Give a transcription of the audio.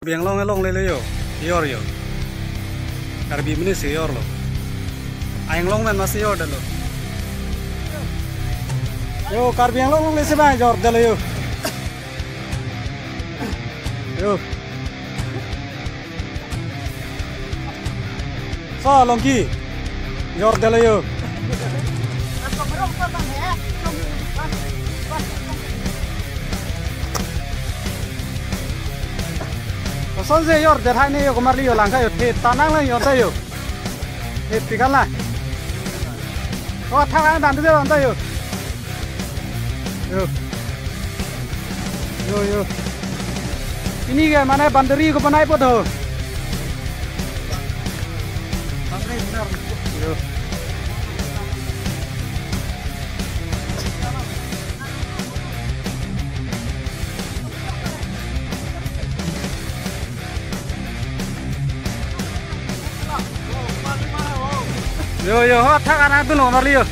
Biang long le yo, yor yo. Karbi mini si yor lo. Ayang long men masih yor dalo. Yo karbi yang long le se bang yor dalo yo. Yo. So longki yor dalo yo. Son se yor de hai ne yo komar li yo lang ka yo the tanang lang yo ta yo the pikan la o thang dan de yo ta yo yo ini ke mana bandari ko banai po tho yo ho thak anak tu lo mar li yo